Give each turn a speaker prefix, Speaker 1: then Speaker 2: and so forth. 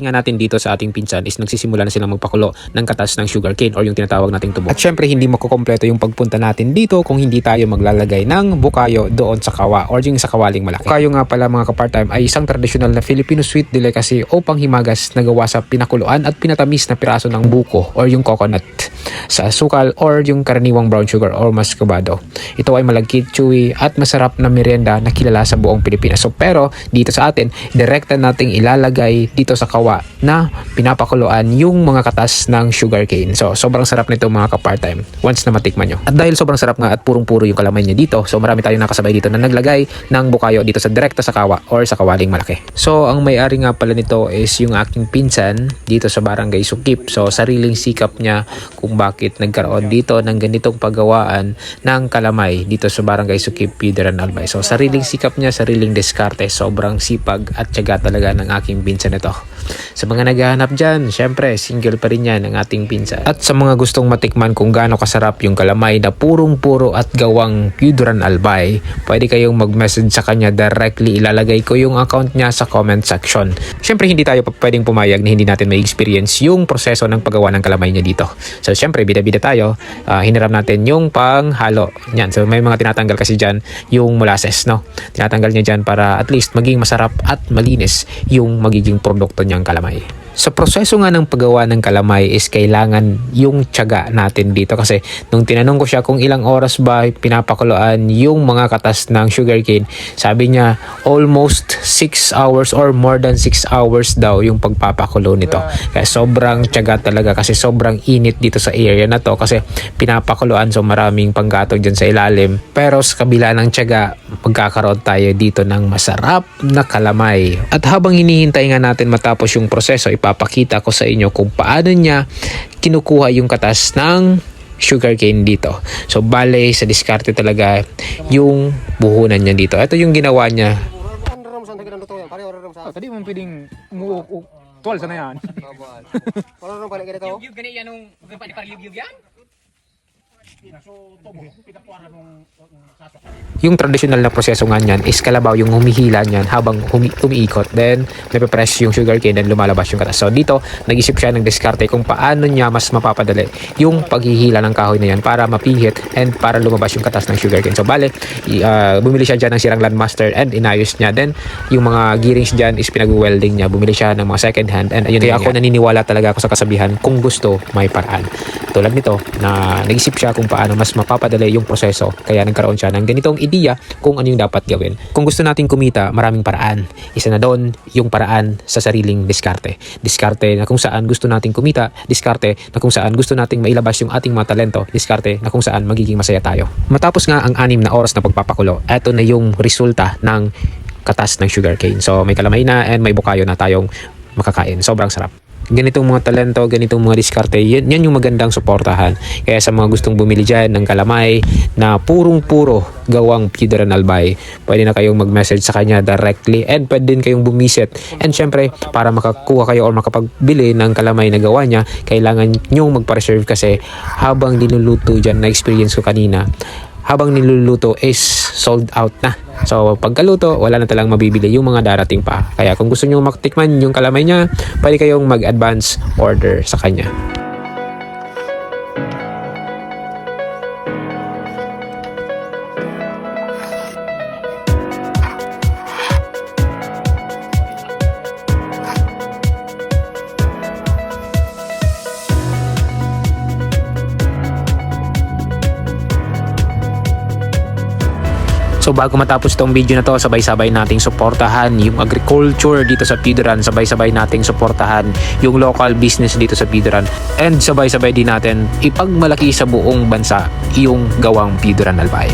Speaker 1: nga natin dito sa ating pinsan is nagsisimula na silang magpakulo ng katas ng sugarcane or yung tinatawag nating tubo. At syempre hindi makukompleto yung pagpunta natin dito kung hindi tayo maglalagay ng bukayo doon sa kawa or yung sa kawaling malaki. Bukayo nga pala mga ka-part-time ay isang traditional na Filipino sweet delicacy o panghimagas na gawa sa pinakuluan at pinatamis na piraso ng buko or yung coconut sa asukal or yung karaniwang brown sugar or mascabado. Ito ay malagkit, chewy at masarap na merienda na kilala sa buong Pilipinas. So pero dito sa atin, direkta nating ilalagay dito sa kawa na pinapakuluan yung mga katas ng sugarcane. So sobrang sarap nito mga ka-part-time once na matikman nyo. At dahil sobrang sarap nga at purong-puro yung kalamay niya dito, so marami tayong nakasabay dito na naglagay ng bukayo dito sa direkta sa kawa or sa kawaling malaki. So ang may-ari nga pala nito is yung aking pinsan dito sa Barangay Sukip. So sariling sikap niya kung bakit nagkaroon dito ng ganitong paggawaan ng kalamay dito sa Barangay Sukip, Pideran Albay. So sariling sikap niya, sariling diskarte, sobrang sipag at tiyaga talaga ng aking pinsan ito. Sa mga naghahanap dyan, syempre single pa rin yan ng ating pinsan. At sa mga gustong matikman kung gaano kasarap yung kalamay na purong-puro at gawang Pideran Albay, pwede kayong mag-message sa kanya directly. Ilalagay ko yung account niya sa comment section. Syempre hindi tayo pwedeng pumayag na hindi natin may experience yung proseso ng paggawa ng kalamay niya dito. So syempre bida-bida tayo, hiniram natin yung panghalo niyan. So may mga tinatanggal kasi dyan yung molasses, no? Tinatanggal niya dyan para at least maging masarap at malinis yung magiging produkto niyang kalamay. Sa proseso nga ng paggawa ng kalamay is kailangan yung tiyaga natin dito kasi nung tinanong ko siya kung ilang oras ba pinapakuluan yung mga katas ng sugarcane, sabi niya almost 6 hours or more than 6 hours daw yung pagpapakulo nito. Kaya sobrang tiyaga talaga kasi sobrang init dito sa area na to kasi pinapakuluan, so maraming panggatong dyan sa ilalim. Pero sa kabila ng tiyaga, magkakaroon tayo dito ng masarap na kalamay. At habang hinihintay nga natin matapos yung proseso, ipapakita ko sa inyo kung paano niya kinukuha yung katas ng sugarcane dito. So bale sa diskarte talaga yung buhunan niya dito. Ito yung ginawa niya.
Speaker 2: Tadi mo pwedeng tuwal sana yan.
Speaker 3: Wala nang balik kita to.
Speaker 4: Yug gani yan nung pwede para yug yan.
Speaker 1: Yung traditional na proseso nga niyan is kalabaw yung humihila niyan habang umiikot. Then, nape-press yung sugarcane and lumalabas yung katas. So, dito, nag-isip siya ng diskarte kung paano niya mas mapapadali yung paghihila ng kahoy na yan para mapihit and para lumabas yung katas ng sugarcane. So, bale, bumili siya dyan ng sirang Landmaster and inayos niya. Then, yung mga gearings dyan is pinag-welding niya. Bumili siya ng mga second hand and ayun. Kaya ako naniniwala talaga ako sa kasabihan, kung gusto, may paraan. Tulad nito, na nag-isip siya kung paano mas mapapadali yung proseso. Kaya nagkaroon siya ng ganitong ideya kung ano yung dapat gawin. Kung gusto nating kumita, maraming paraan. Isa na doon yung paraan sa sariling diskarte. Diskarte na kung saan gusto nating kumita, diskarte na kung saan gusto nating mailabas yung ating mga talento, diskarte na kung saan magiging masaya tayo. Matapos nga ang 6 na oras na pagpapakulo, eto na yung resulta ng katas ng sugarcane. So may kalamay na and may bukayo na tayong makakain. Sobrang sarap. Ganitong mga talento, ganitong mga diskarte, yan yung magandang suportahan. Kaya sa mga gustong bumili dyan ng kalamay na purong-puro gawang Pideran Albay, pwede na kayong mag-message sa kanya directly and pwede din kayong bumisit. And syempre, para makakuha kayo or makapagbili ng kalamay na gawa niya, kailangan nyong magpa-reserve kasi habang niluluto dyan, na experience ko kanina, habang niluluto is sold out na. So pagkaluto, wala na talang mabibili yung mga darating pa. Kaya kung gusto nyo matikman yung kalamay niya, pwede kayong mag-advance order sa kanya. So bago matapos tong video na to, sabay-sabay nating suportahan yung agriculture dito sa Pideran, sabay-sabay nating suportahan yung local business dito sa Pideran, and sabay-sabay din natin ipagmalaki sa buong bansa yung gawang Pideran Albay.